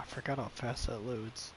I forgot how fast that loads.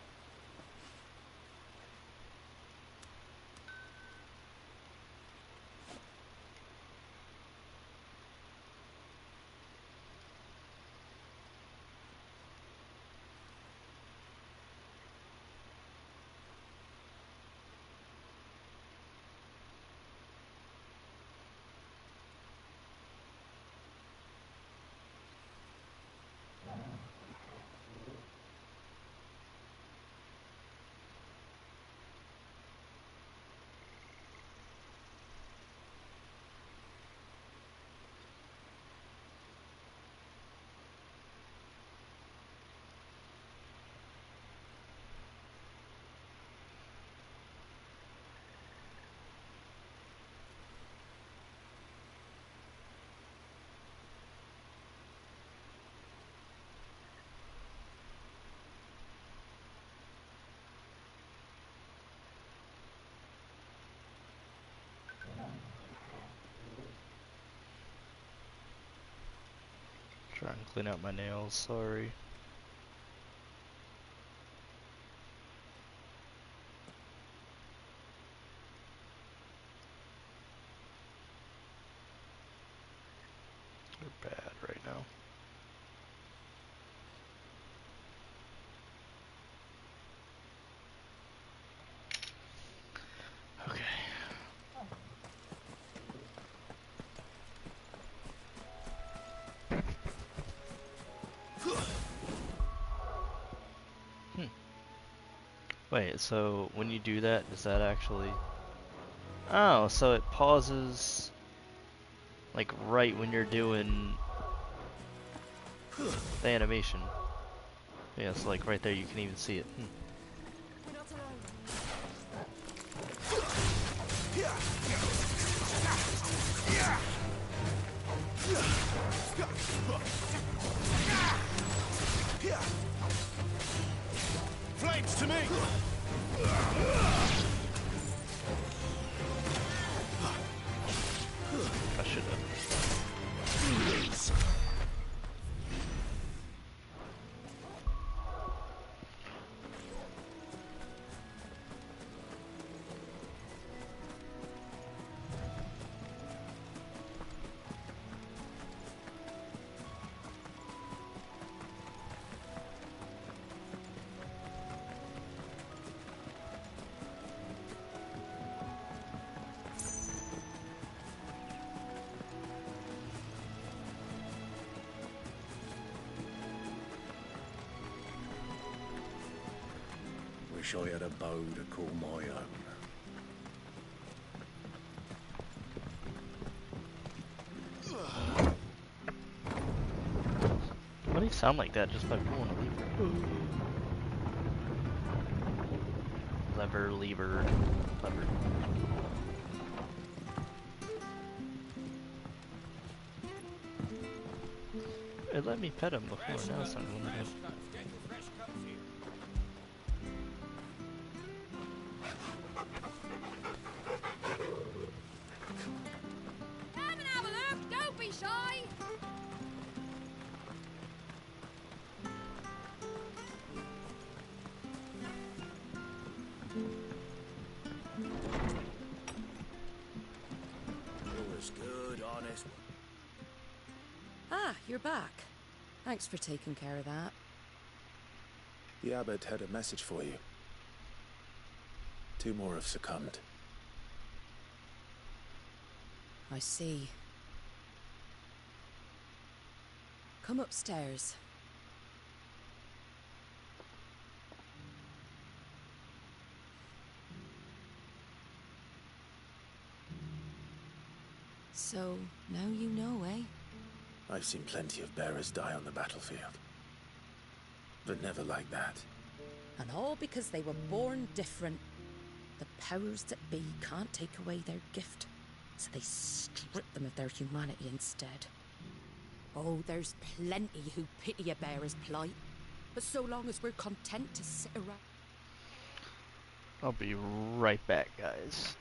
Try and clean out my nails, sorry. They're bad right now. Okay. Wait, so when you do that, does that actually... Oh, so it pauses like right when you're doing the animation. Yeah, so like right there you can even see it. Flames to me! I should have. Wish I had a bow to call my own. Why do you sound like that just by pulling a lever? Lever. It let me pet him before, now it's not letting me. Come and have a look, don't be shy! It was good, honest. Ah, you're back. Thanks for taking care of that. The abbot had a message for you. 2 more have succumbed. I see. Come upstairs. So, now you know, eh? I've seen plenty of bearers die on the battlefield. But never like that. And all because they were born different. The powers that be can't take away their gift, so they strip them of their humanity instead. Oh, there's plenty who pity a bearer's plight. But so long as we're content to sit around... I'll be right back, guys.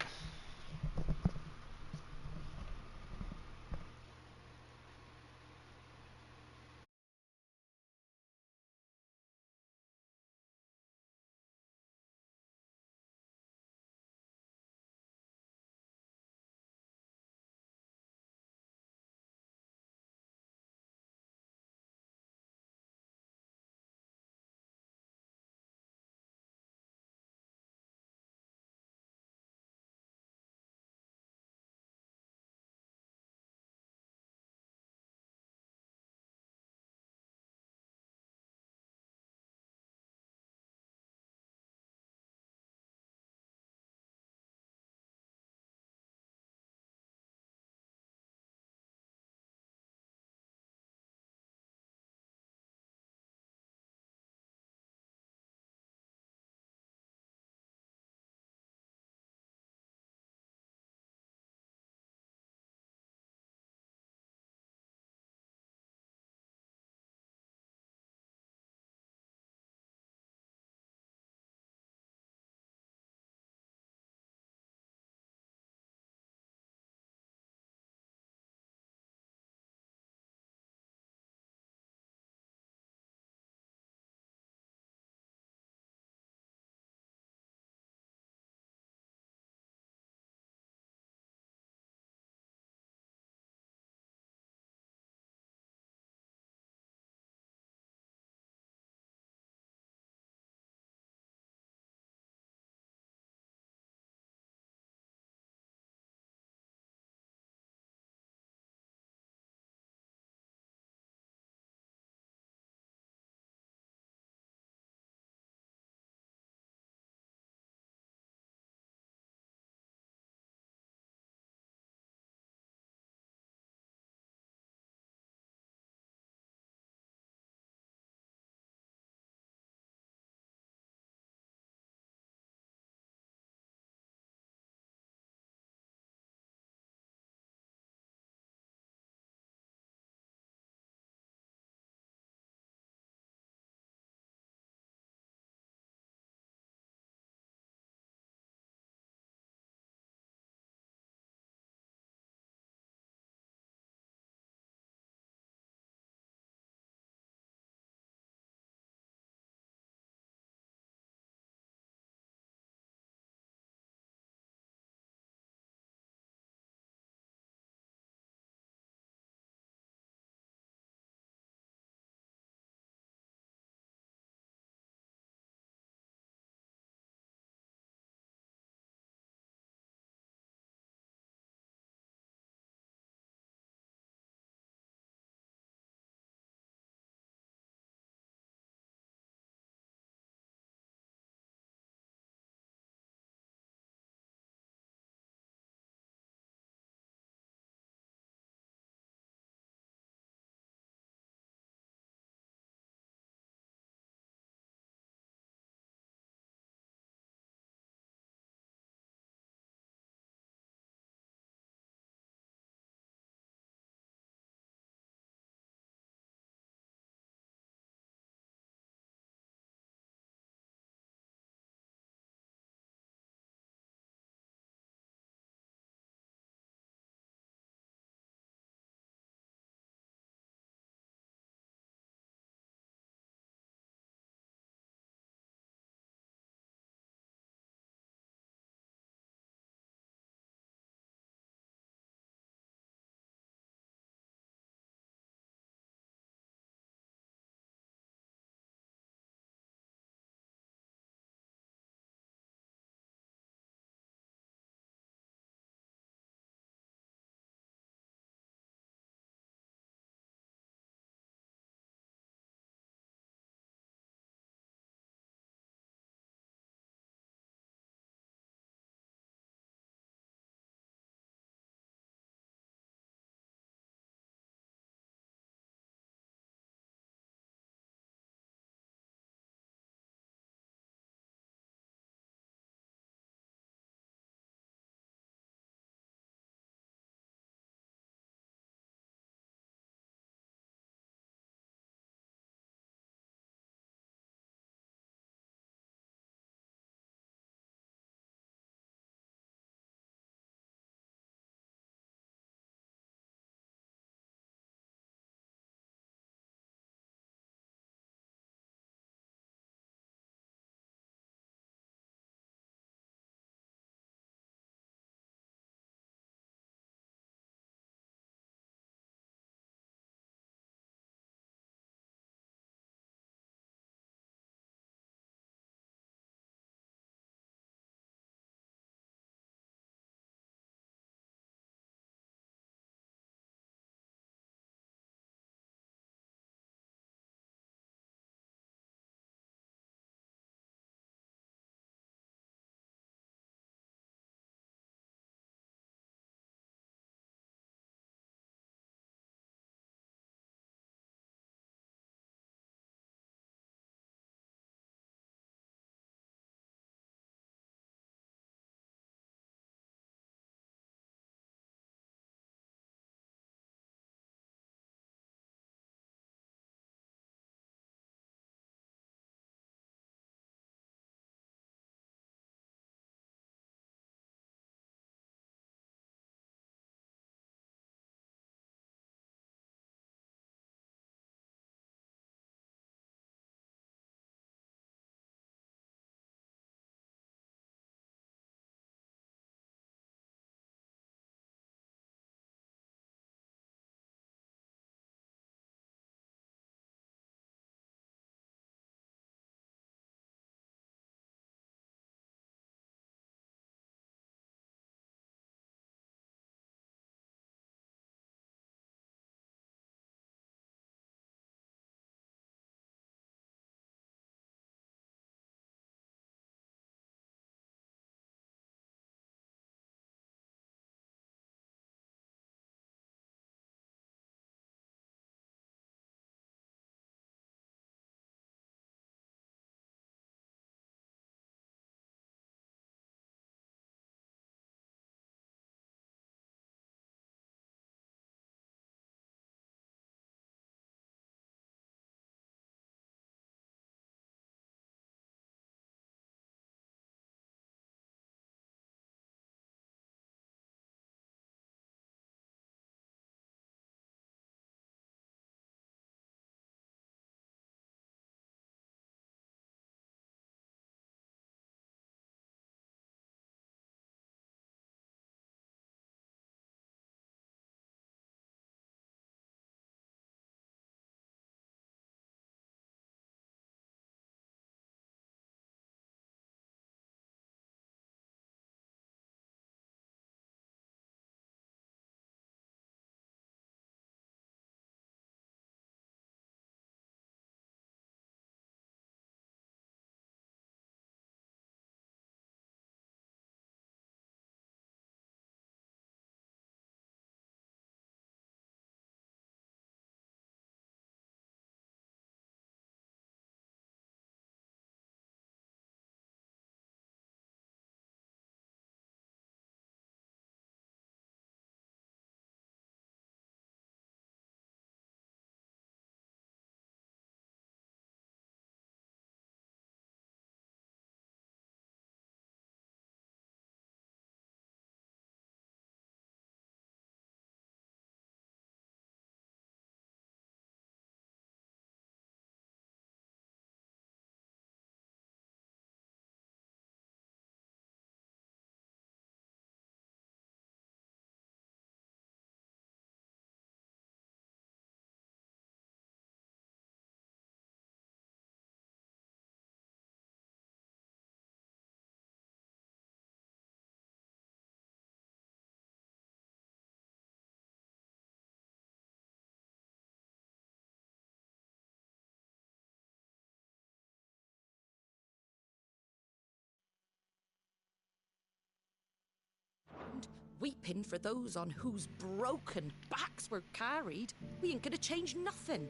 weeping for those on whose broken backs we're carried, we ain't gonna change nothing.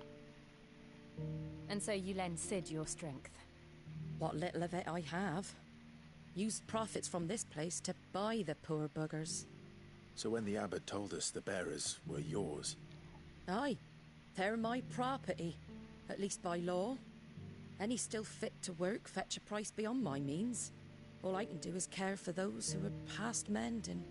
And so you lend Cid your strength? What little of it I have. Used profits from this place to buy the poor buggers. So when the abbot told us the bearers were yours... Aye, they're my property, at least by law. Any still fit to work fetch a price beyond my means. All I can do is care for those who are past mending.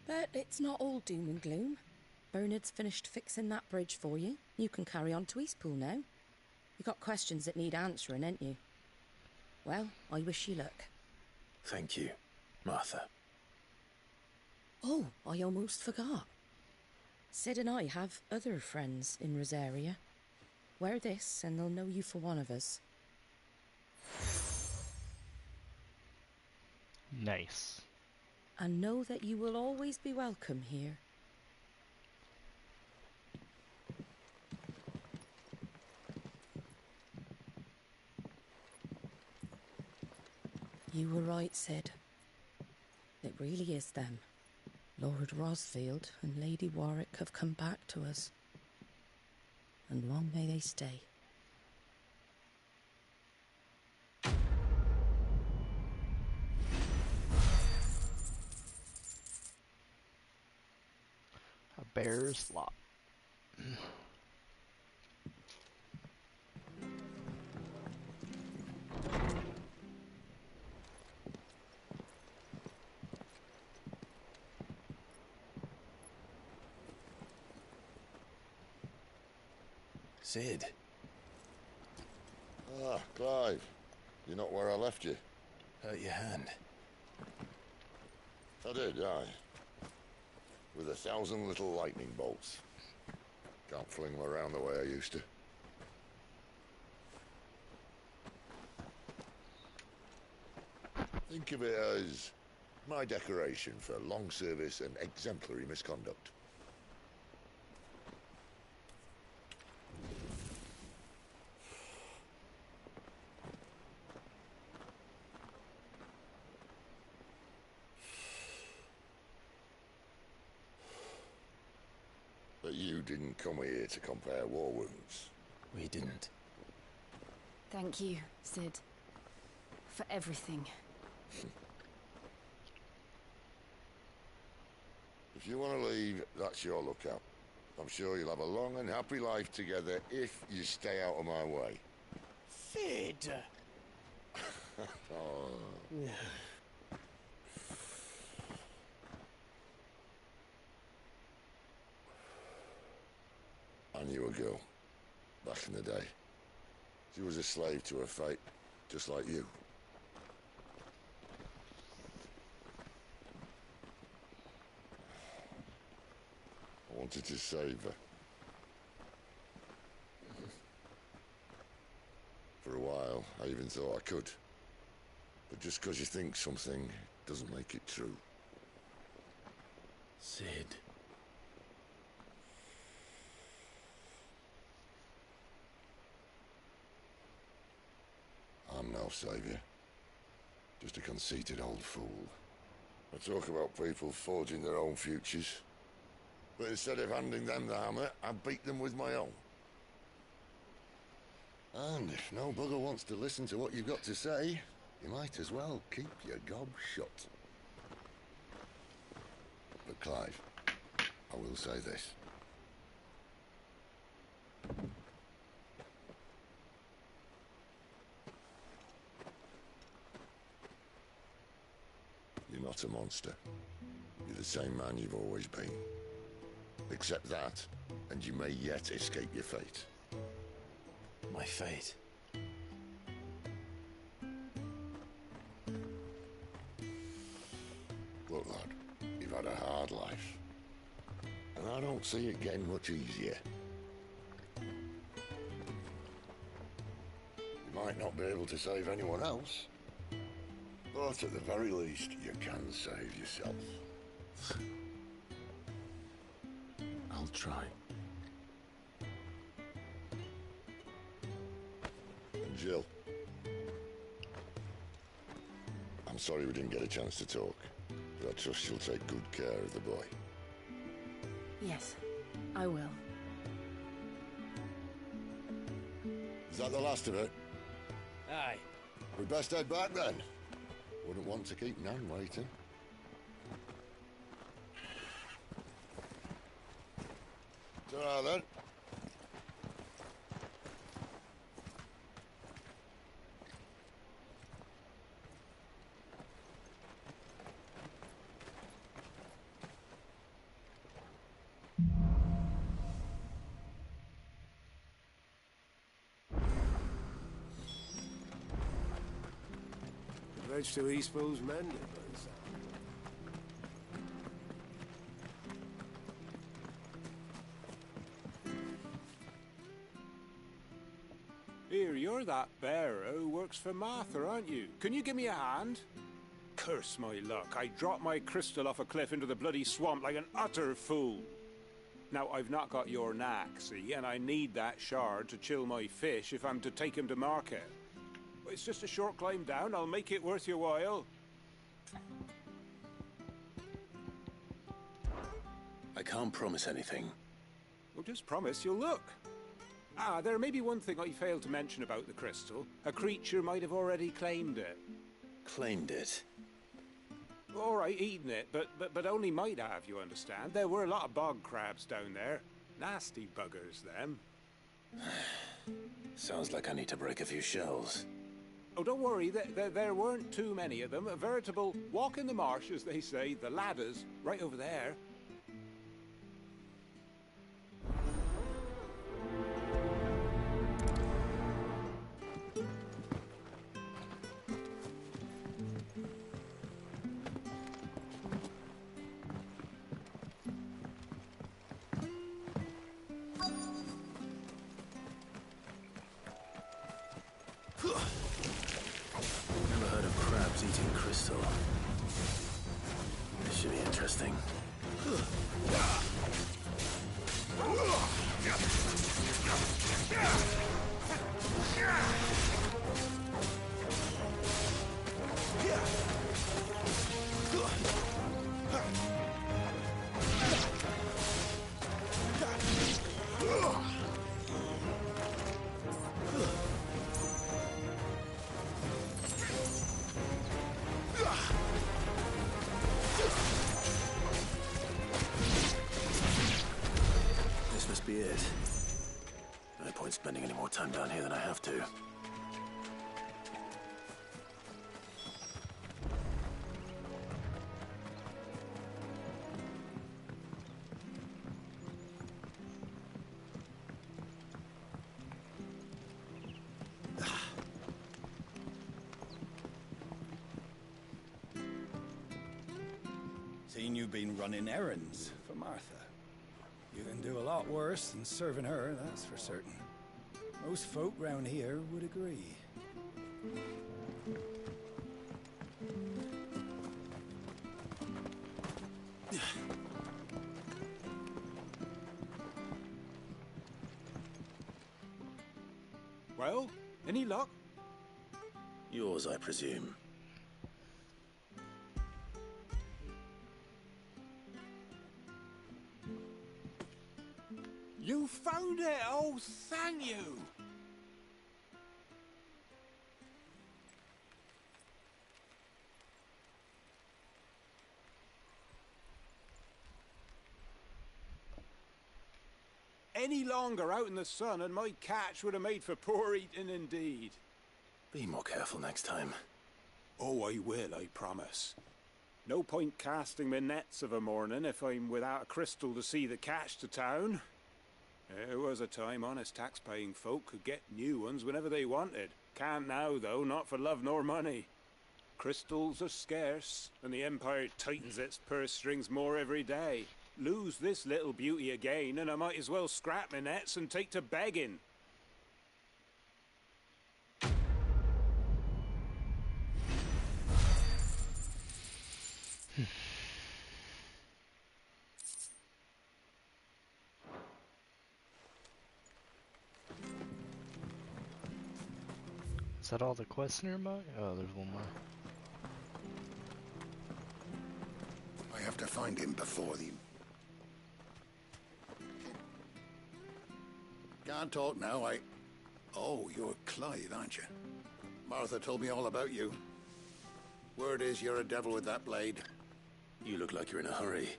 But it's not all doom and gloom. Bernard's finished fixing that bridge for you. You can carry on to Eastpool now. You got questions that need answering, ain't you? Well, I wish you luck. Thank you, Martha. Oh, I almost forgot. Cid and I have other friends in Rosaria. Wear this and they'll know you for one of us. Nice. And know that you will always be welcome here. You were right, Cid. It really is them. Lord Rosfield and Lady Warwick have come back to us. And long may they stay. A bear's lot. Cid. Ah, Clive. You're not where I left you. Hurt your hand. I did, aye. With 1,000 little lightning bolts. Can't fling them around the way I used to. Think of it as my decoration for long service and exemplary misconduct. But you didn't come here to compare war wounds. We didn't. Thank you, Cid. For everything. If you want to leave, that's your lookout. I'm sure you'll have a long and happy life together if you stay out of my way. Cid! Oh. I knew a girl, back in the day. She was a slave to her fate, just like you. I wanted to save her. For a while, I even thought I could. But just because you think something doesn't make it true. Cid. I'm no saviour. Just a conceited old fool. I talk about people forging their own futures. But instead of handing them the hammer, I beat them with my own. And if no bugger wants to listen to what you've got to say, you might as well keep your gob shut. But Clive, I will say this. You're not a monster. You're the same man you've always been. Accept that, and you may yet escape your fate. My fate. Look, lad, you've had a hard life. And I don't see it getting much easier. You might not be able to save anyone else, but at the very least, you can save yourself. I'll try. And Jill. I'm sorry we didn't get a chance to talk, but I trust you'll take good care of the boy. Yes, I will. Is that the last of it? Aye. We'd best head back then. Wouldn't want to keep Nan waiting. Ta-ra then. The bridge to Eastpool's mended, by the sound. Here, you're that bearer who works for Martha, aren't you? Can you give me a hand? Curse my luck, I dropped my crystal off a cliff into the bloody swamp like an utter fool. Now, I've not got your knack, see, and I need that shard to chill my fish if I'm to take him to market. But it's just a short climb down, I'll make it worth your while. I can't promise anything. Well, just promise you'll look. Ah, there may be one thing I failed to mention about the crystal. A creature might have already claimed it. Claimed it. All right, eaten it, but only might have, you understand. There were a lot of bog crabs down there. Nasty buggers, them. Sounds like I need to break a few shells. Oh, don't worry, there weren't too many of them. A veritable walk in the marsh, as they say, the ladders, right over there. Never heard of crabs eating crystal. This should be interesting. This must be it. No point spending any more time down here than I have to. Seen you've been running errands for Martha. You can do a lot worse than serving her, that's for certain. Most folk round here would agree. Well, any luck? Yours, I presume. You found it! Oh, thank you! Any longer out in the sun and my catch would have made for poor eating indeed. Be more careful next time. Oh, I will, I promise. No point casting my nets of a morning if I'm without a crystal to see the catch to town. There was a time honest tax-paying folk could get new ones whenever they wanted. Can't now, though, not for love nor money. Crystals are scarce, and the Empire tightens its purse strings more every day. Lose this little beauty again, and I might as well scrap my nets and take to begging. Is that all the quests nearby? Oh, there's one more. I have to find him before the... Can't talk now, Oh, you're Clive, aren't you? Martha told me all about you. Word is you're a devil with that blade. You look like you're in a hurry.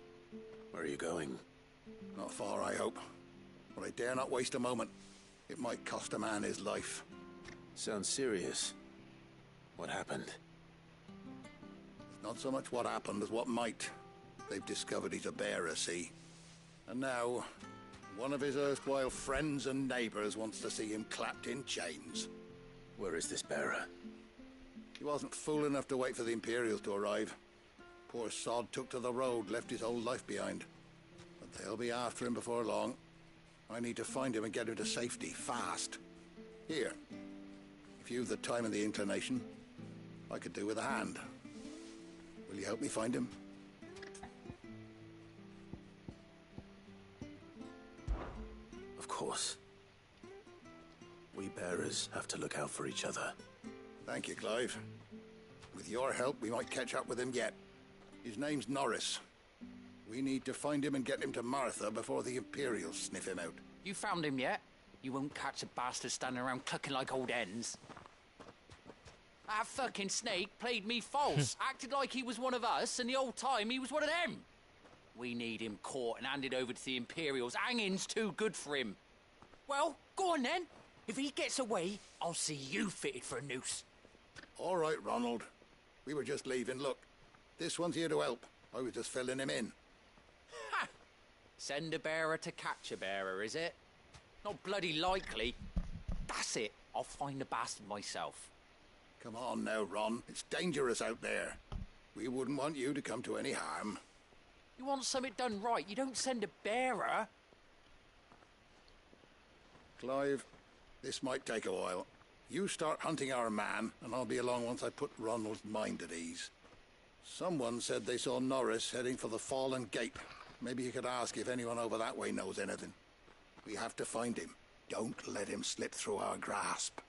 Where are you going? Not far, I hope. But I dare not waste a moment. It might cost a man his life. Sounds serious. What happened? It's not so much what happened as what might. They've discovered he's a bearer, see? And now, one of his erstwhile friends and neighbors wants to see him clapped in chains. Where is this bearer? He wasn't fool enough to wait for the Imperials to arrive. Poor sod took to the road, left his whole life behind. But they'll be after him before long. I need to find him and get him to safety, fast. Here, if you've the time and the inclination, I could do with a hand. Will you help me find him? Of course. We bearers have to look out for each other. Thank you, Clive. With your help, we might catch up with him yet. His name's Norris. We need to find him and get him to Martha before the Imperials sniff him out. You found him yet? You won't catch a bastard standing around clucking like old hens. That fucking snake played me false, acted like he was one of us, and the whole time he was one of them. We need him caught and handed over to the Imperials. Hanging's too good for him. Well, go on then. If he gets away, I'll see you fitted for a noose. All right, Ronald. We were just leaving. Look, this one's here to help. I was just filling him in. Ha! Send a bearer to catch a bearer, is it? Not bloody likely. That's it. I'll find the bastard myself. Come on now, Ron. It's dangerous out there. We wouldn't want you to come to any harm. You want something done right, you don't send a bearer. Clive, this might take a while. You start hunting our man, and I'll be along once I put Ronald's mind at ease. Someone said they saw Norris heading for the Fallen Gate. Maybe you could ask if anyone over that way knows anything. We have to find him. Don't let him slip through our grasp.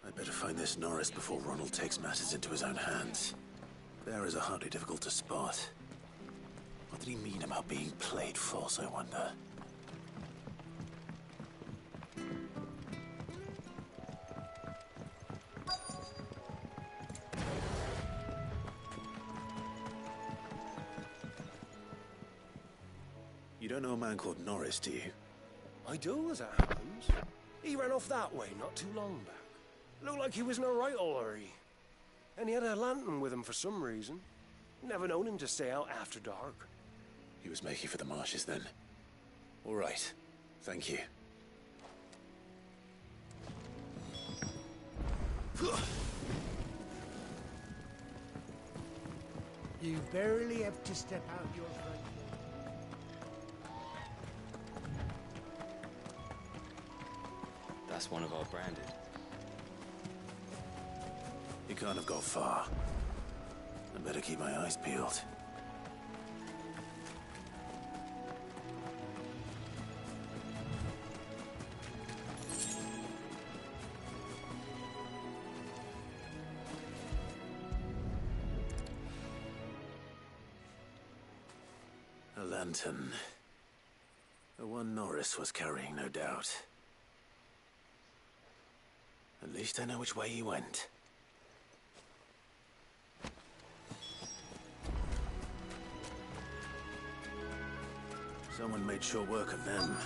I'd better find this Norris before Ronald takes matters into his own hands. Bearers are hardly difficult to spot. What did he mean about being played false, I wonder? You don't know a man called Norris, do you? I do, as it happens. He ran off that way not too long back. Looked like he was in a right old hurry. And he had a lantern with him for some reason. Never known him to stay out after dark. He was making for the marshes then. All right. Thank you. You barely have to step out your front door. That's one of our branded. He can't have got far. I'd better keep my eyes peeled. A lantern. The one Norris was carrying, no doubt. At least I know which way he went. Someone made sure work of them.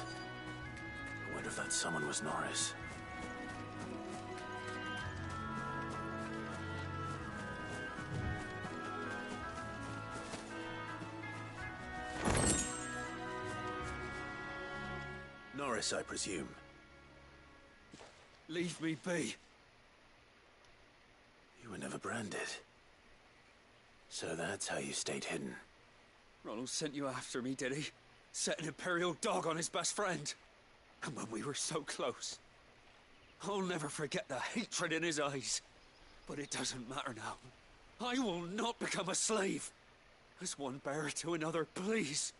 I wonder if that someone was Norris. Norris, I presume. Leave me be. You were never branded. So that's how you stayed hidden. Ronald sent you after me, did he? Set an Imperial dog on his best friend. And when we were so close. I'll never forget the hatred in his eyes. But it doesn't matter now. I will not become a slave. As one bearer to another, please.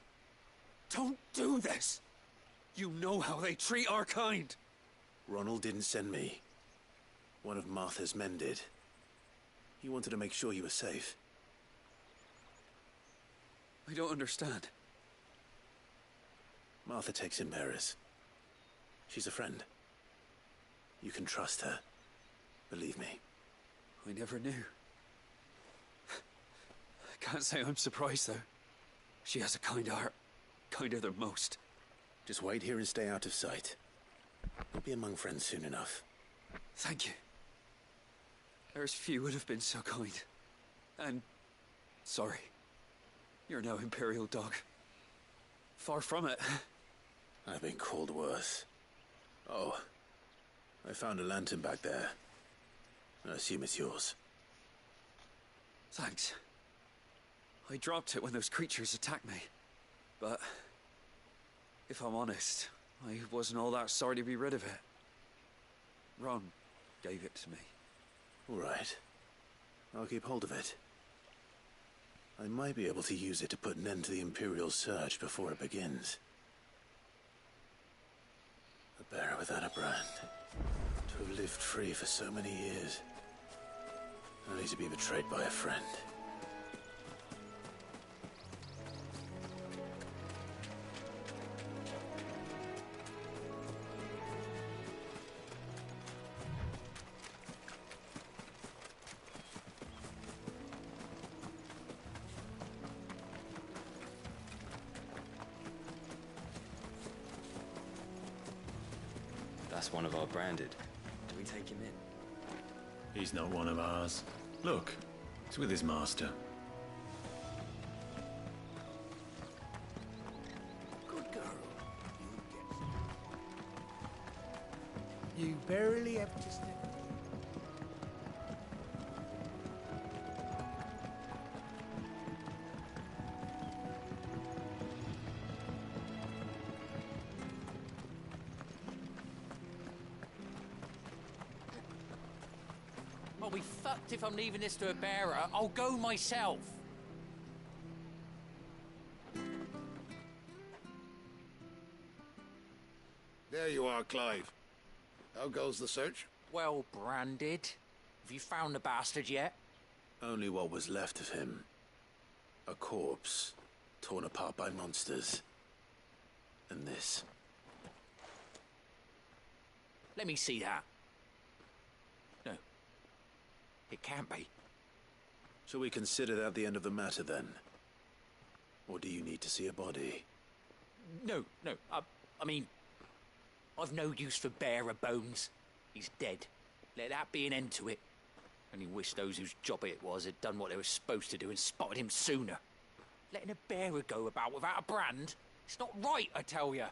Don't do this. You know how they treat our kind. Ronald didn't send me. One of Martha's men did. He wanted to make sure you were safe. I don't understand. Martha takes in bearers. She's a friend. You can trust her. Believe me. I never knew. I can't say I'm surprised, though. She has a kind heart. Kinder than most. Just wait here and stay out of sight. We'll be among friends soon enough. Thank you. There's few would have been so kind. And... sorry. You're no Imperial dog. Far from it. I've been called worse. Oh. I found a lantern back there. I assume it's yours. Thanks. I dropped it when those creatures attacked me. But... if I'm honest, I wasn't all that sorry to be rid of it. Ron gave it to me. All right. I'll keep hold of it. I might be able to use it to put an end to the Imperial surge before it begins. A bearer without a brand. To have lived free for so many years. Only to be betrayed by a friend. That's one of our branded. Do we take him in? He's not one of ours. Look, he's with his master. Good girl. You barely have to step. I'll be fucked if I'm leaving this to a bearer. I'll go myself. There you are, Clive. How goes the search? Well branded. Have you found the bastard yet? Only what was left of him. A corpse, torn apart by monsters. And this. Let me see that. No. It can't be. Shall we consider that the end of the matter, then? Or do you need to see a body? No. I mean... I've no use for bearer bones. He's dead. Let that be an end to it. Only wish those whose job it was had done what they were supposed to do and spotted him sooner. Letting a bearer go about without a brand? It's not right, I tell you.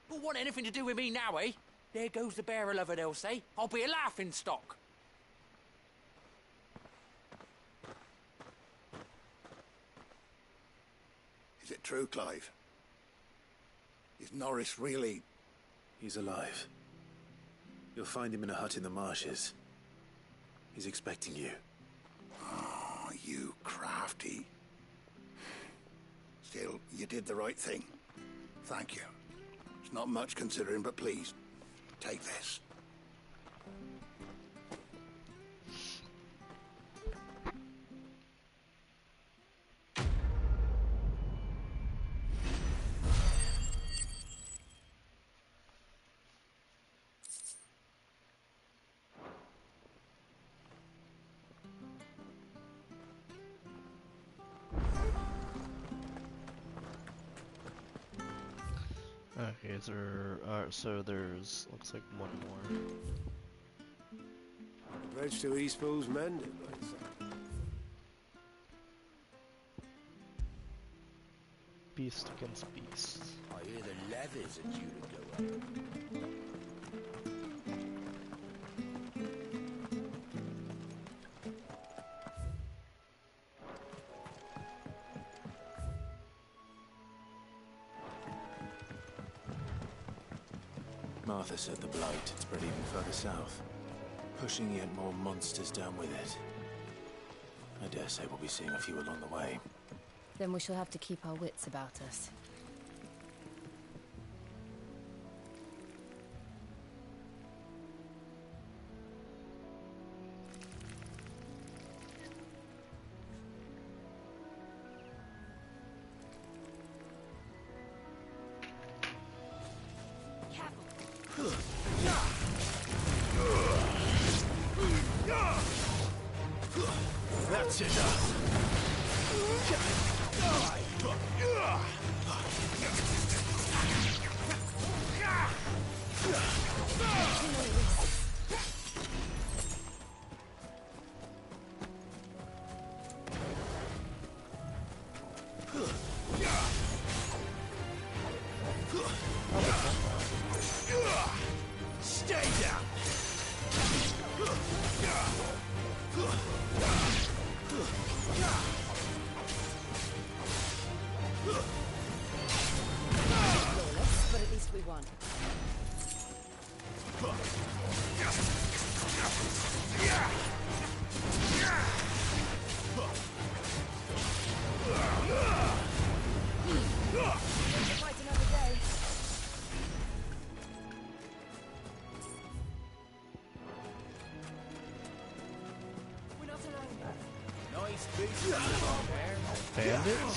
Who'll want anything to do with me now, eh? There goes the bearer lover, they'll say. I'll be a laughing stock. Is it true, Clive? Is Norris really... He's alive. You'll find him in a hut in the marshes. He's expecting you. Oh, you crafty. Still, you did the right thing. Thank you. It's not much considering, but please, take this. Okay, so there's, looks like one more. The bridge to Eastpool's mended, I'd say. Beast against beast. I hear the levies are due to go up. Martha said the blight had spread even further south, pushing yet more monsters down with it. I dare say we'll be seeing a few along the way. Then we shall have to keep our wits about us. That's enough. Stay down. But at least we won. Fight another day. We're not alone. Nice piece of there. Bandits?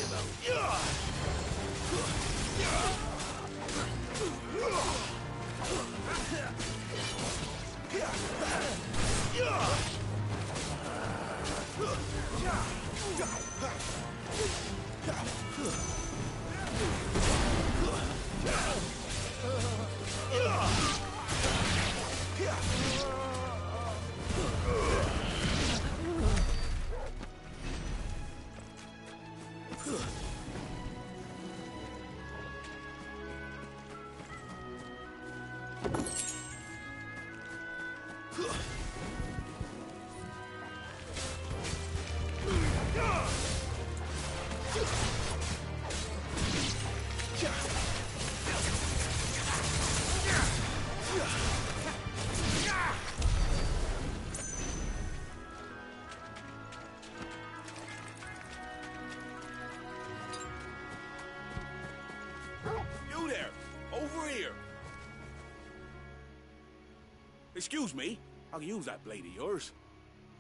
You there! Over here! Excuse me, I'll use that blade of yours.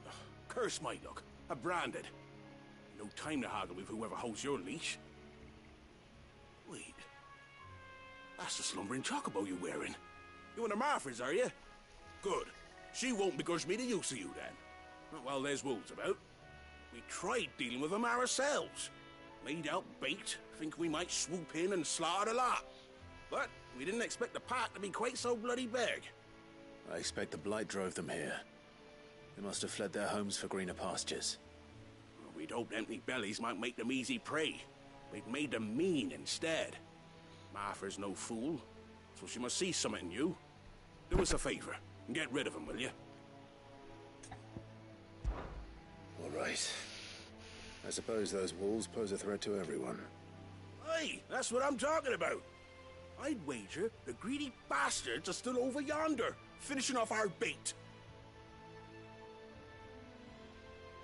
Ugh, curse my luck, I'm branded. No time to haggle with whoever holds your leash. Wait, that's the slumbering chocobo you're wearing. You and the Marthas, are you? Good. She won't begrudge me the use of you then. Not while there's wolves about. We tried dealing with them ourselves. Made out bait, think we might swoop in and slaughter the lot. But we didn't expect the pack to be quite so bloody big. I expect the blight drove them here. They must have fled their homes for greener pastures. Well, we'd hoped empty bellies might make them easy prey. We'd made them mean instead. Martha's no fool, so she must see something in you. Do us a favor and get rid of them, will you? All right. I suppose those wolves pose a threat to everyone. Hey, that's what I'm talking about. I'd wager the greedy bastards are still over yonder, finishing off our bait.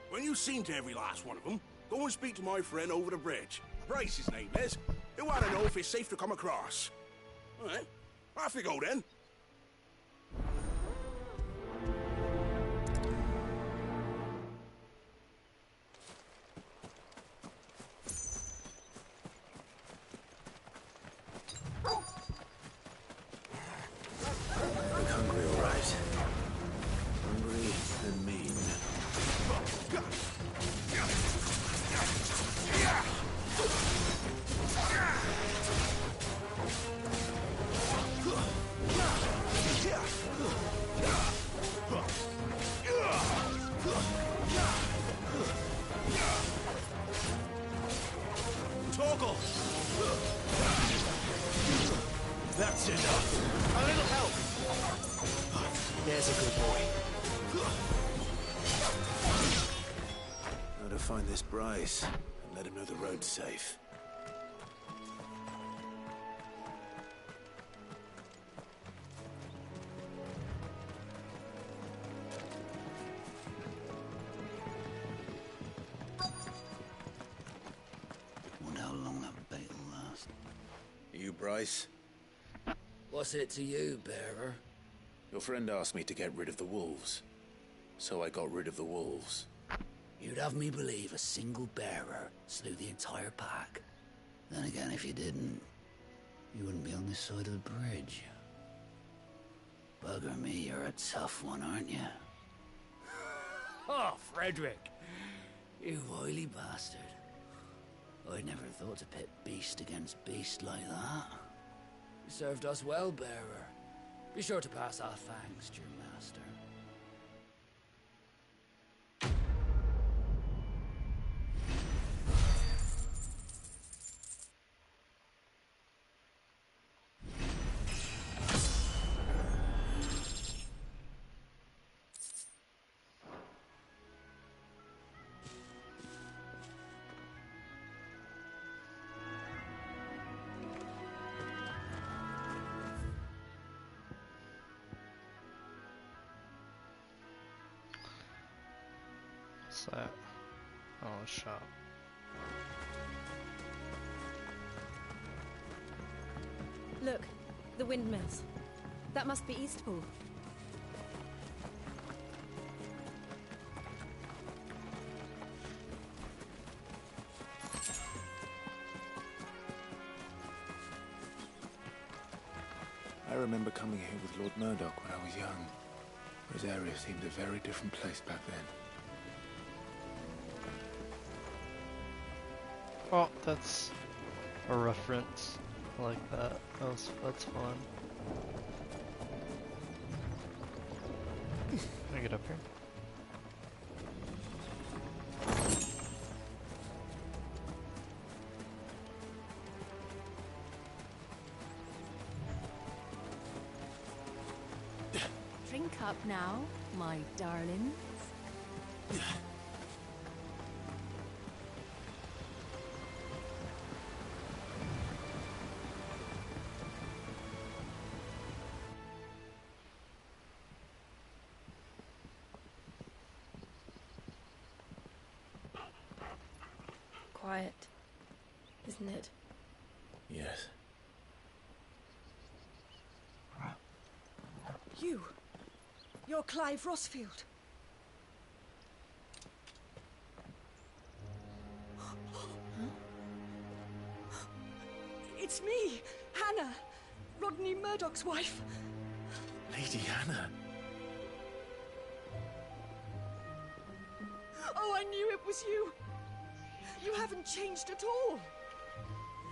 When you've seen to every last one of them, go and speak to my friend over the bridge. Bryce, his name is. He'll want to know if it's safe to come across. All right, off you go then. Look hungry, all right. Hungry and mean. Torgal! That's enough. A little help! There's a good boy. Now to find this Bryce and let him know the road's safe. Wonder how long that bait will last. You, Bryce? What's it to you, bearer? Your friend asked me to get rid of the wolves. So I got rid of the wolves. You'd have me believe a single bearer slew the entire pack. Then again, if you didn't, you wouldn't be on this side of the bridge. Bugger me, you're a tough one, aren't you? Oh, Frederick! You wily bastard. I never thought to pit beast against beast like that. You served us well, bearer. Be sure to pass our thanks to your master. What's that? Oh, a shop. Look, the windmills. That must be Eastpool. I remember coming here with Lord Murdoch when I was young. This area seemed a very different place back then. Oh, that's a reference. I like that. That's fun. Can I get up here? Drink up now, my darlings. Quiet, isn't it? Yes. You're Clive Rossfield. It's me, Hannah, Rodney Murdoch's wife. Lady Hannah. Oh, I knew it was you. You haven't changed at all.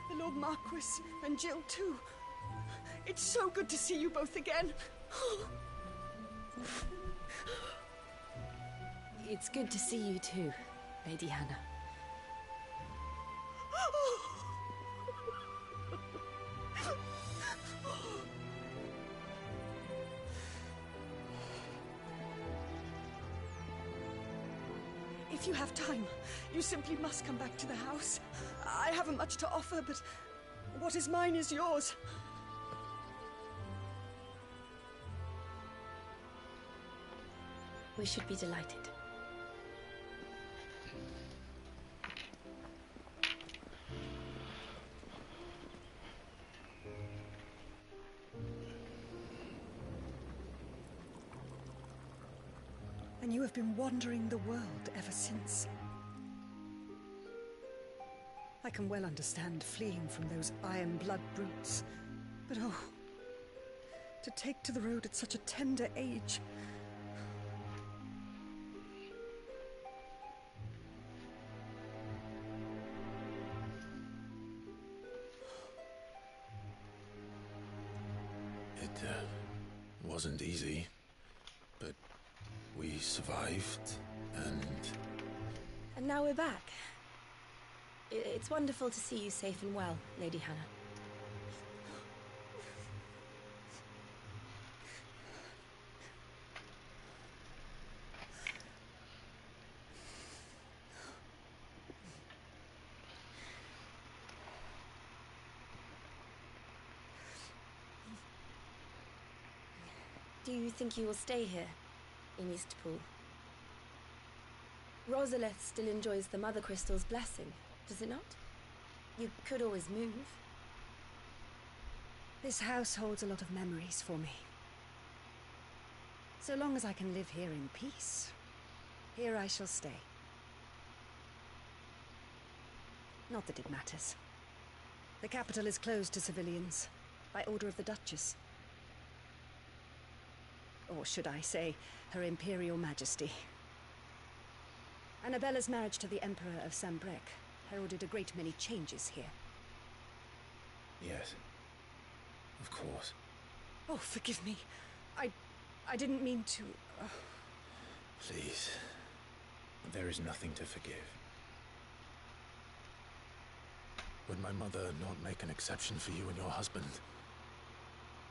The Lord Marquis and Jill too. It's so good to see you both again. It's good to see you too, Lady Hannah. If you have time, you simply must come back to the house. I haven't much to offer, but what is mine is yours. We should be delighted. And you have been wandering the world ever since. I can well understand fleeing from those iron blood brutes, but oh, to take to the road at such a tender age. It wasn't easy, but we survived, and now we're back. It's wonderful to see you safe and well, Lady Hannah. Do you think you will stay here, in Eastpool? Rosalith still enjoys the Mother Crystal's blessing, does it not? You could always move. This house holds a lot of memories for me. So long as I can live here in peace, here I shall stay. Not that it matters. The capital is closed to civilians, by order of the Duchess. Or should I say, Her Imperial Majesty. Annabella's marriage to the Emperor of Sambrec heralded a great many changes here. Yes. Of course. Oh, forgive me. I didn't mean to... Please. There is nothing to forgive. Would my mother not make an exception for you and your husband?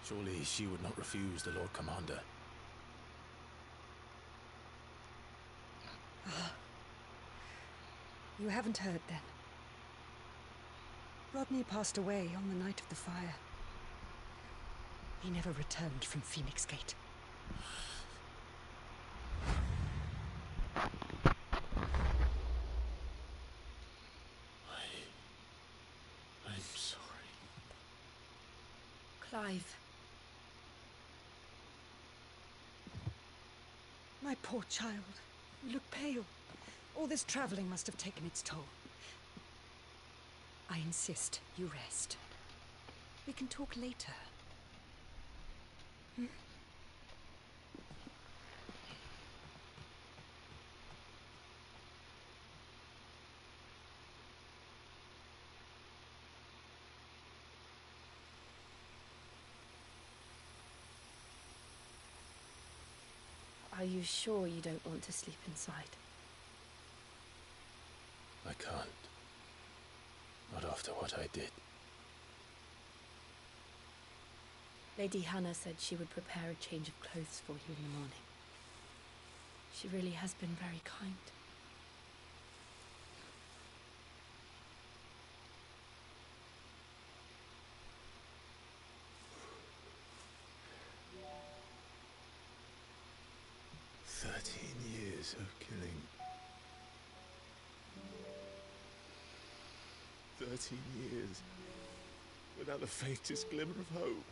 Surely she would not refuse the Lord Commander. You haven't heard, then. Rodney passed away on the night of the fire. He never returned from Phoenix Gate. I'm sorry. Clive. My poor child. You look pale. All this traveling must have taken its toll. I insist you rest. We can talk later. Hmm? Are you sure you don't want to sleep inside? I can't. Not after what I did. Lady Hannah said she would prepare a change of clothes for you in the morning. She really has been very kind. Years of killing. 13 years without the faintest glimmer of hope.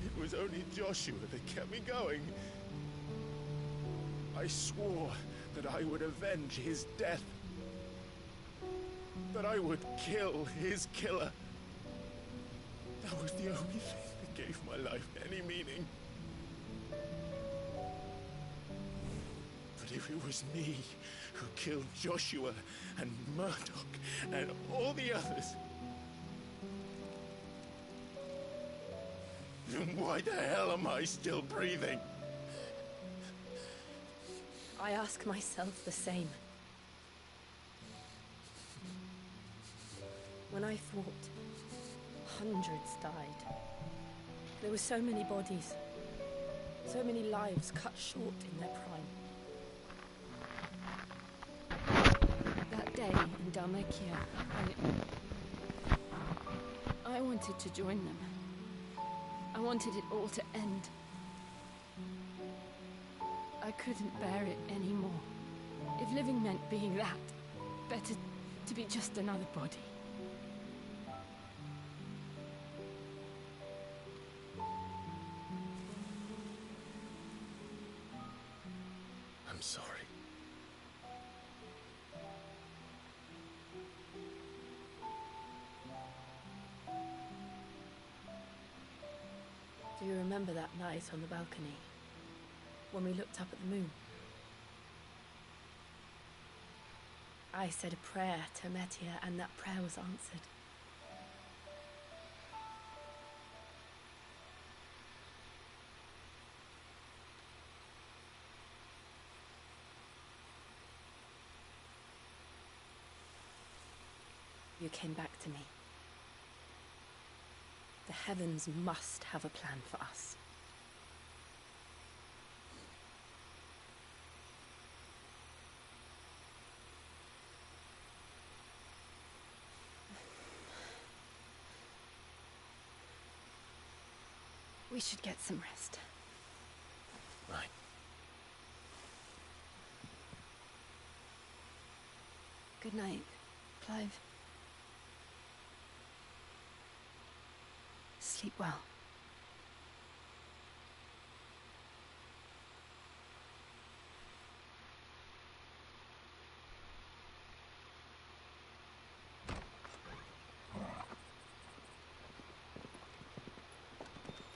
It was only Joshua that kept me going. I swore that I would avenge his death. That I would kill his killer. That was the only thing that gave my life any meaning. But if it was me who killed Joshua and Murdoch and all the others, then why the hell am I still breathing? I ask myself the same. When I fought, hundreds died. There were so many bodies, so many lives cut short in their prime. That day in Dhalmekia, I wanted to join them. I wanted it all to end. I couldn't bear it anymore. If living meant being that, better to be just another body. I'm sorry. Do you remember that night on the balcony, when we looked up at the moon? I said a prayer to Metia, and that prayer was answered. You came back to me. The heavens must have a plan for us. We should get some rest. Right. Good night, Clive. Sleep well.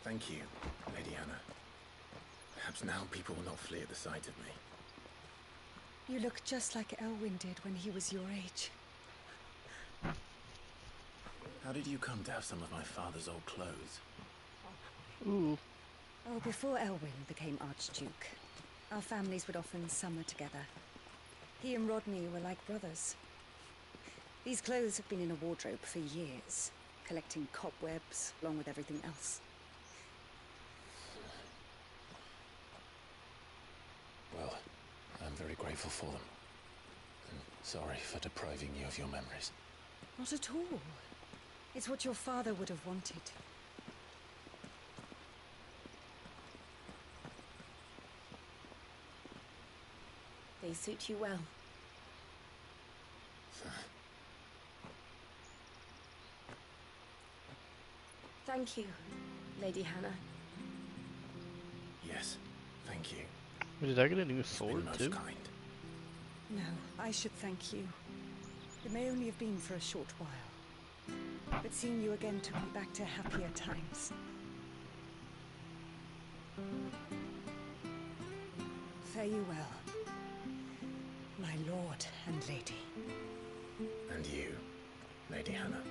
Thank you, Lady Hannah. Perhaps now people will not flee at the sight of me. You look just like Elwyn did when he was your age. How did you come to have some of my father's old clothes? Ooh. Oh, before Elwyn became Archduke, our families would often summer together. He and Rodney were like brothers. These clothes have been in a wardrobe for years, collecting cobwebs along with everything else. Well, I'm very grateful for them. And sorry for depriving you of your memories. Not at all. It's what your father would have wanted. They suit you well. Thank you, Lady Hannah. Yes, thank you. Did I get a new sword too? Kind. No, I should thank you. It may only have been for a short while, but seeing you again took me back to happier times. Fare you well, my lord and lady. And you, Lady Hannah.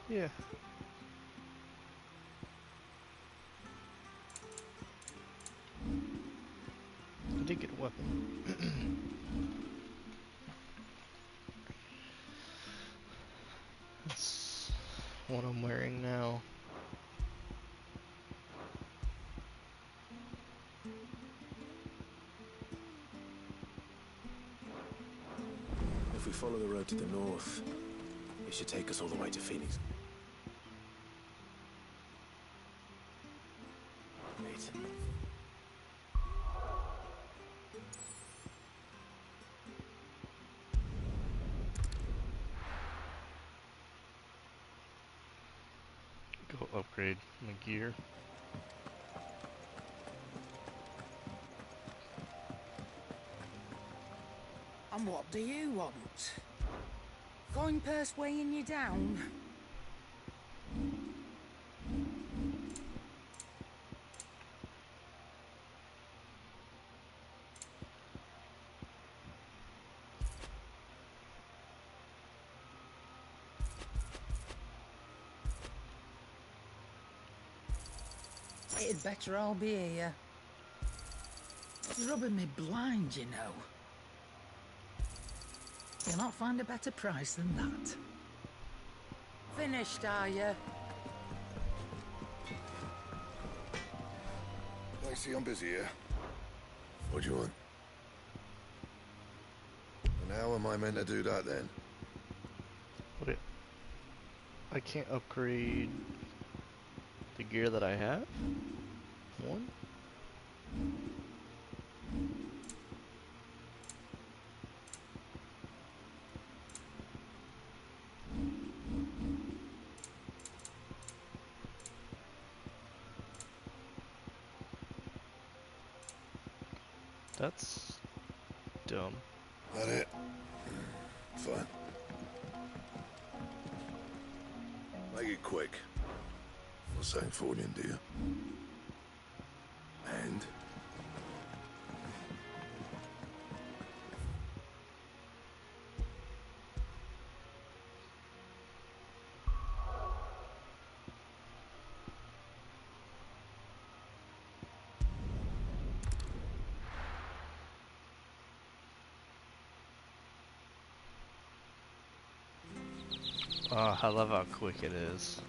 Yeah. I did get a weapon. That's what I'm wearing now. If we follow the road to the north, it should take us all the way to Phoenix. Wait. Go upgrade my gear. And what do you want? Coin purse weighing you down? It'd better all be here. It's rubbing me blind, you know. You'll not find a better price than that. Finished, are you? I see I'm busy here. What do you want? And how am I meant to do that then? What I can't upgrade the gear that I have? One? That's dumb. That it? Fine. Make it quick. Not saying fortune, do you? And? Oh, I love how quick it is.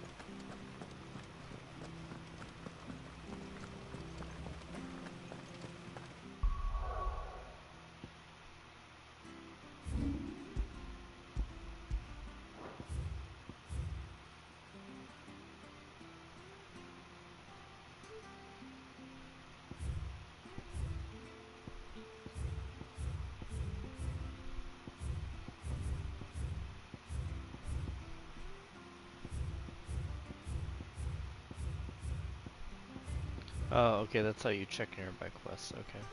Oh, okay, that's how you check nearby quests, okay.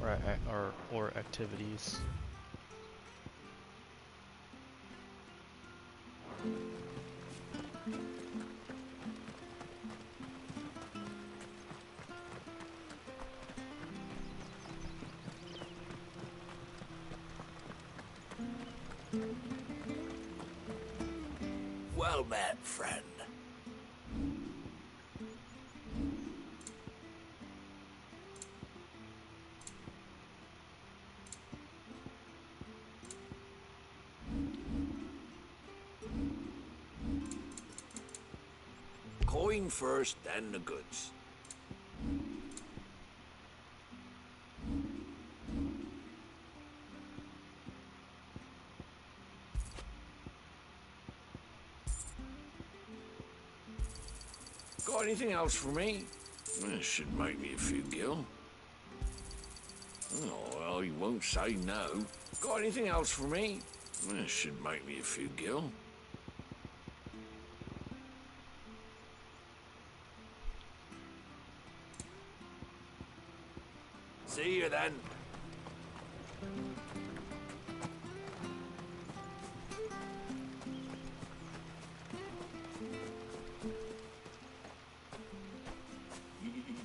or activities. Well met, friend. Coin first, then the goods. Got anything else for me? This should make me a few gil. Oh, well, you won't say no. Got anything else for me? This should make me a few gil. See you then.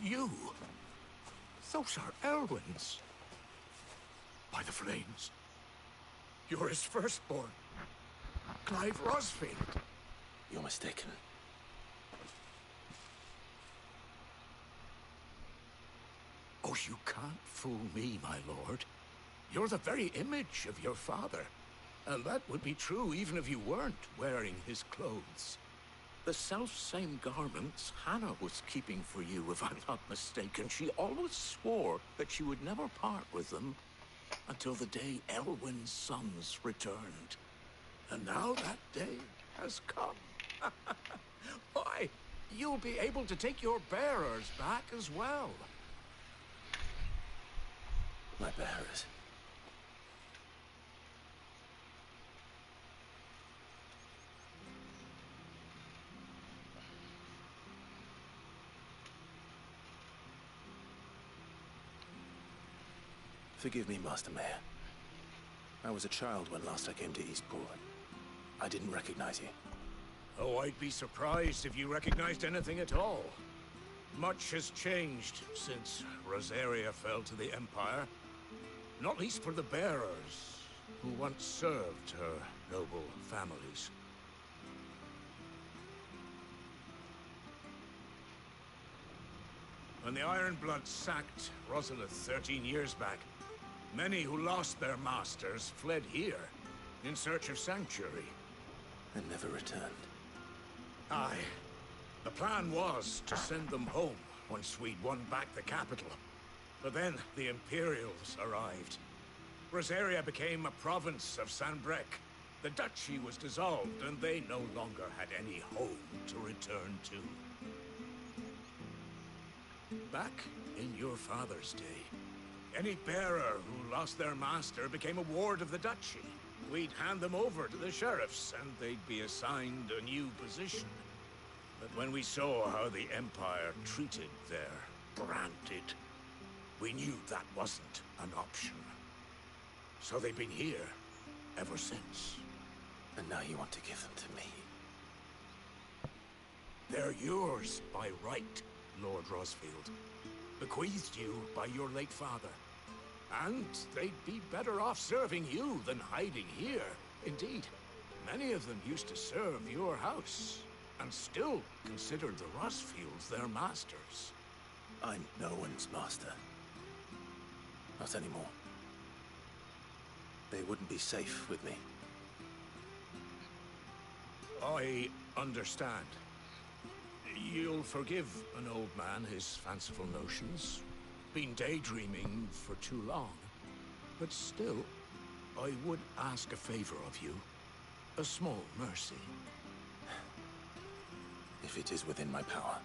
You? Those are Elwyn's. By the flames. You're his firstborn. Clive Rosfield. You're mistaken. Oh, you can't fool me, my lord. You're the very image of your father. And that would be true even if you weren't wearing his clothes. The self-same garments Hannah was keeping for you, if I'm not mistaken. She always swore that she would never part with them until the day Elwyn's sons returned. And now that day has come. Why, you'll be able to take your bearers back as well. My bearers. Forgive me, Master Mayor. I was a child when last I came to Eastport. I didn't recognize you. Oh, I'd be surprised if you recognized anything at all. Much has changed since Rosaria fell to the Empire. Not least for the bearers, who once served her noble families. When the Ironbloods sacked Rosalith 13 years back, many who lost their masters fled here, in search of sanctuary. And never returned. Aye. The plan was to send them home once we'd won back the capital. But then the Imperials arrived. Rosaria became a province of Sanbreque. The duchy was dissolved, and they no longer had any home to return to. Back in your father's day, any bearer who lost their master became a ward of the duchy. We'd hand them over to the sheriffs, and they'd be assigned a new position. But when we saw how the Empire treated their branded, we knew that wasn't an option. So they've been here ever since. And now you want to give them to me? They're yours by right, Lord Rosfield. Bequeathed you by your late father. And they'd be better off serving you than hiding here. Indeed, many of them used to serve your house, and still considered the Rosfields their masters. I'm no one's master. Not anymore. They wouldn't be safe with me. I understand. You'll forgive an old man his fanciful notions. Been daydreaming for too long. But still, I would ask a favor of you. A small mercy. If it is within my power.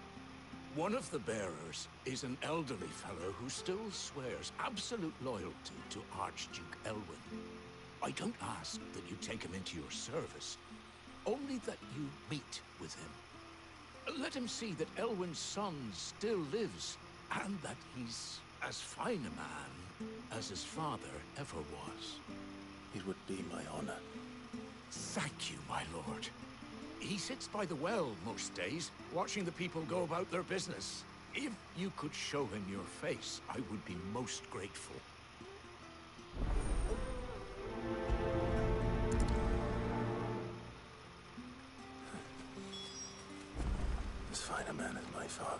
One of the bearers is an elderly fellow who still swears absolute loyalty to Archduke Elwyn. I don't ask that you take him into your service, only that you meet with him. Let him see that Elwyn's son still lives, and that he's as fine a man as his father ever was. It would be my honor. Thank you, my lord. He sits by the well most days, watching the people go about their business. If you could show him your face, I would be most grateful. As fine a man as my father.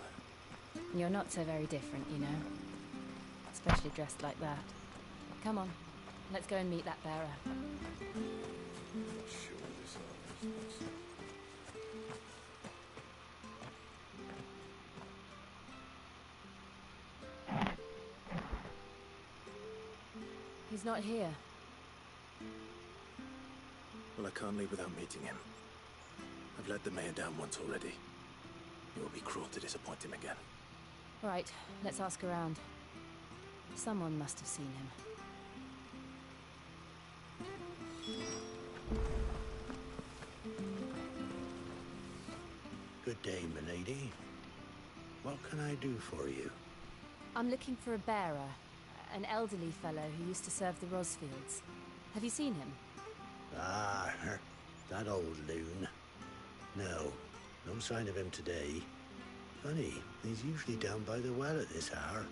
You're not so very different, you know. Especially dressed like that. Come on, let's go and meet that bearer. He's not here. Well, I can't leave without meeting him. I've let the mayor down once already. It will be cruel to disappoint him again. Right, let's ask around. Someone must have seen him. Good day, milady. What can I do for you? I'm looking for a bearer. An elderly fellow who used to serve the Rosfields. Have you seen him? Ah, that old loon. No sign of him today. Funny, he's usually down by the well at this hour,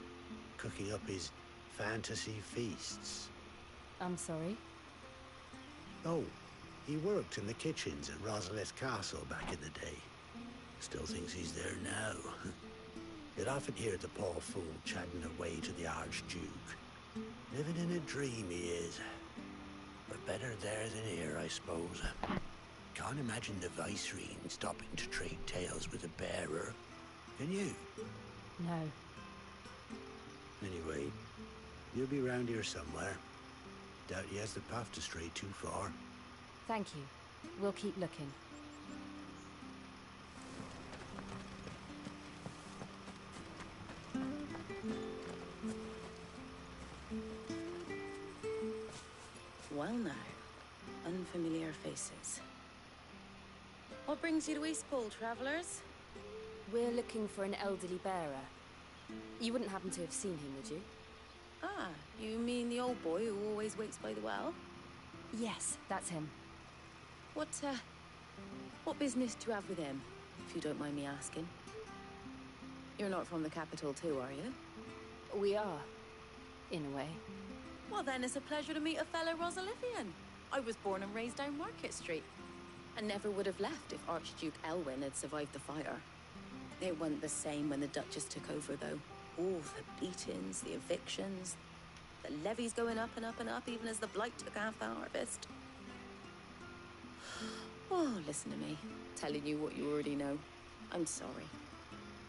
cooking up his fantasy feasts. I'm sorry? Oh, he worked in the kitchens at Rosalith Castle back in the day. Still thinks he's there now. You'd often hear the poor fool chatting away to the Archduke. Living in a dream he is. But better there than here, I suppose. Can't imagine the Viceroy stopping to trade tales with a bearer. Can you? No. Anyway, you'll be round here somewhere. Doubt he has the path to stray too far. Thank you. We'll keep looking. Well now, unfamiliar faces. What brings you to Eastpool, travellers? We're looking for an elderly bearer. You wouldn't happen to have seen him, would you? Ah, you mean the old boy who always waits by the well? Yes, that's him. What business do you have with him, if you don't mind me asking? You're not from the capital too, are you? We are, in a way. Well then, it's a pleasure to meet a fellow Rosalithian. I was born and raised down Market Street. And never would have left if Archduke Elwyn had survived the fire. It wasn't the same when the Duchess took over, though. Oh, the beatings, the evictions, the levies going up and up and up, even as the Blight took half the harvest. Oh, listen to me, telling you what you already know. I'm sorry.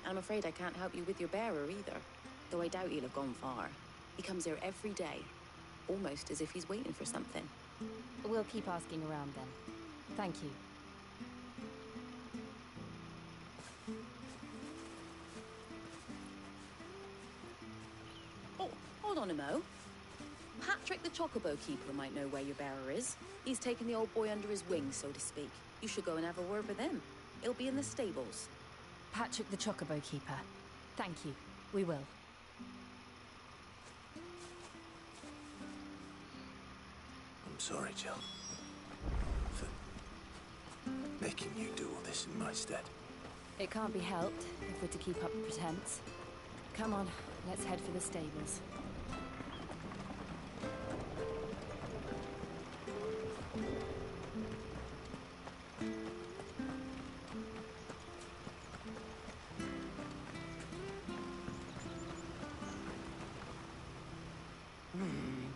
I'm afraid I can't help you with your bearer either, though I doubt he'll have gone far. He comes here every day, almost as if he's waiting for something. We'll keep asking around then. Thank you. Oh, hold on a mo. Patrick the Chocobo Keeper might know where your bearer is. He's taken the old boy under his wing, so to speak. You should go and have a word with him. He'll be in the stables. Patrick the Chocobo Keeper. Thank you. We will. I'm sorry, Jill. For making you do all this in my stead. It can't be helped if we're to keep up pretense. Come on, let's head for the stables.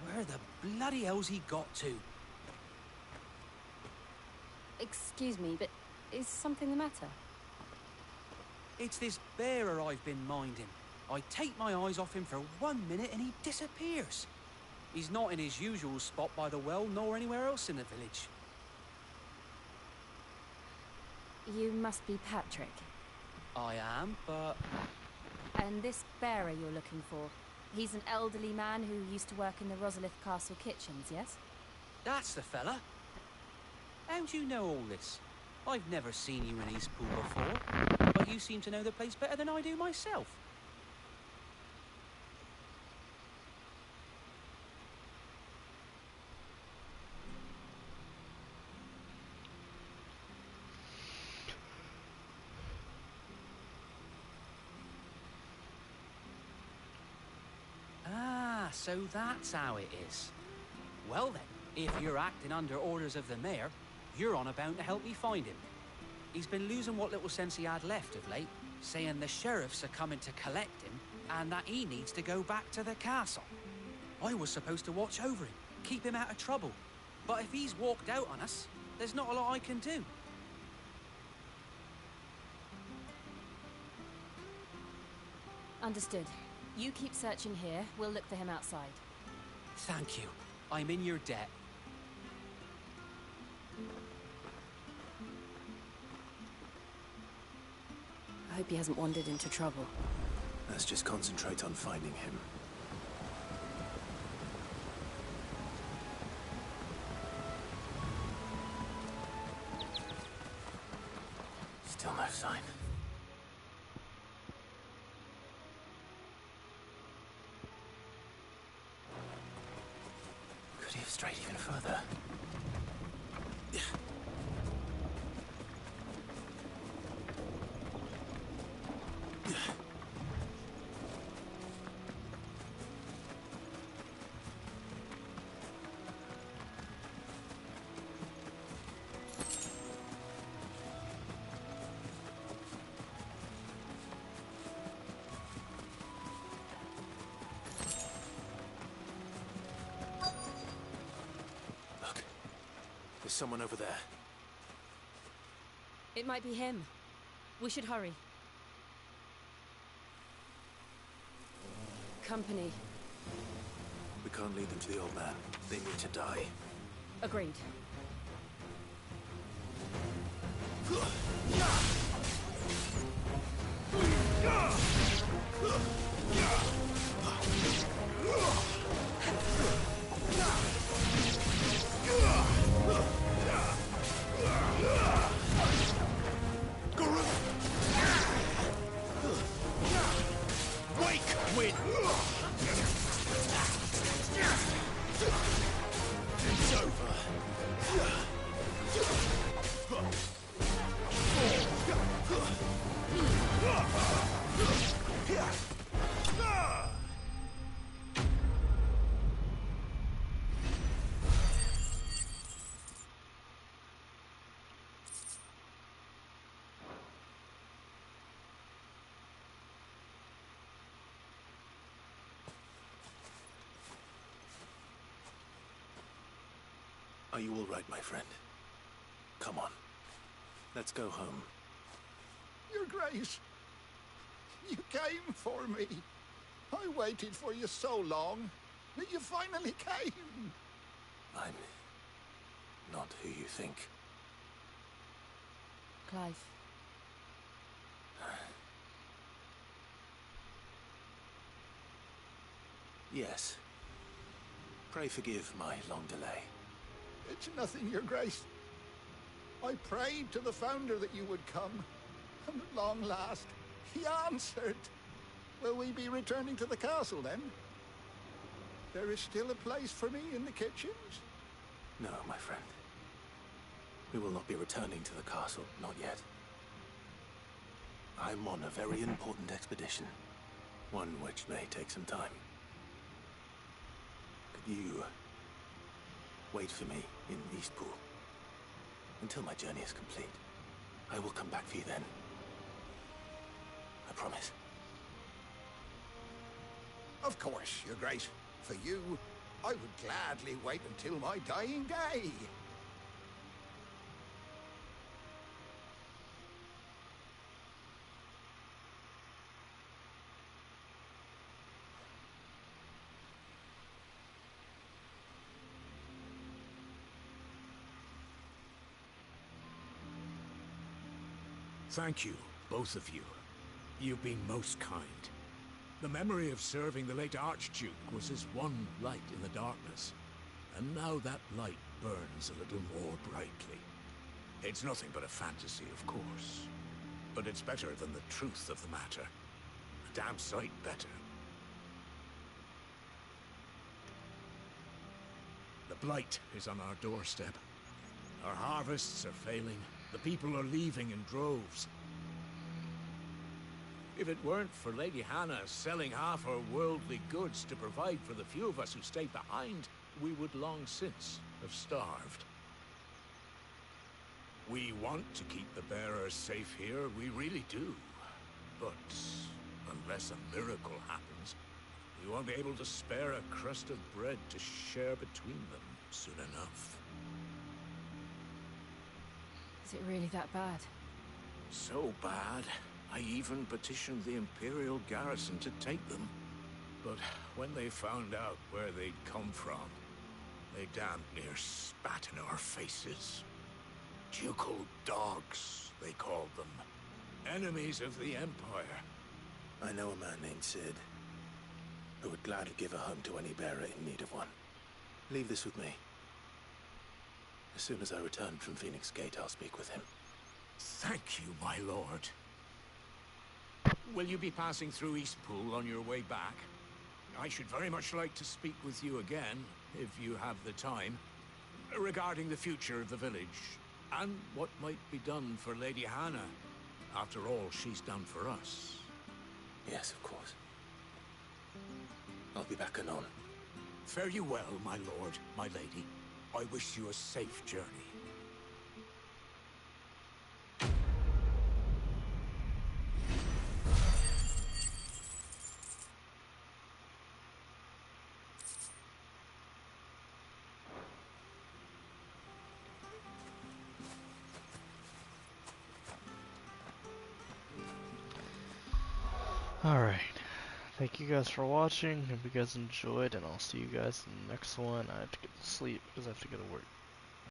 Where the bloody hell's he got to? Excuse me, but is something the matter? It's this bearer I've been minding. I take my eyes off him for 1 minute and he disappears. He's not in his usual spot by the well, nor anywhere else in the village. You must be Patrick. I am, but... And this bearer you're looking for, he's an elderly man who used to work in the Rosalith Castle kitchens, yes? That's the fella. How do you know all this? I've never seen you in Eastpool before, but you seem to know the place better than I do myself. so that's how it is. Well then, if you're acting under orders of the mayor, you're on about to help me find him. He's been losing what little sense he had left of late, saying the sheriffs are coming to collect him and that he needs to go back to the castle. I was supposed to watch over him, keep him out of trouble. But if he's walked out on us, there's not a lot I can do. Understood. You keep searching here. We'll look for him outside. Thank you. I'm in your debt. I hope he hasn't wandered into trouble. Let's just concentrate on finding him. Still no sign. Could he have strayed even further? There's someone over there. It might be him. We should hurry. Company. We can't lead them to the old man. They need to die. Agreed. Are you all right, my friend? Come on. Let's go home. Your Grace, you came for me. I waited for you so long. You finally came. I'm not who you think. Clive. Yes. Pray forgive my long delay. It's nothing, Your Grace. I prayed to the Founder that you would come, and at long last, he answered. Will we be returning to the castle, then? There is still a place for me in the kitchens? No, my friend. We will not be returning to the castle, not yet. I'm on a very important expedition, one which may take some time. Could you wait for me in Eastpool until my journey is complete? I will come back for you then. I promise. Of course, Your Grace. For you, I would gladly wait until my dying day. Thank you, both of you. You've been most kind. The memory of serving the late Archduke was as one light in the darkness, and now that light burns a little more brightly. It's nothing but a fantasy, of course, but it's better than the truth of the matter. A damn sight better. The blight is on our doorstep. Our harvests are failing. The people are leaving in droves. If it weren't for Lady Hannah selling half her worldly goods to provide for the few of us who stayed behind, we would long since have starved. We want to keep the bearers safe here, we really do. But unless a miracle happens, we won't be able to spare a crust of bread to share between them soon enough. Is it really that bad? So bad, I even petitioned the Imperial garrison to take them. But when they found out where they'd come from, they damn near spat in our faces. Ducal dogs, they called them. Enemies of the Empire. I know a man named Cid, who would gladly give a home to any bearer in need of one. Leave this with me. As soon as I return from Phoenix Gate, I'll speak with him. Thank you, my lord. Will you be passing through Eastpool on your way back? I should very much like to speak with you again, if you have the time, regarding the future of the village, and what might be done for Lady Hannah, after all she's done for us. Yes, of course. I'll be back anon. Fare you well, my lord, my lady. I wish you a safe journey. Alright. Thank you guys for watching. Hope you guys enjoyed, and I'll see you guys in the next one. I have to get to sleep because I have to go to work.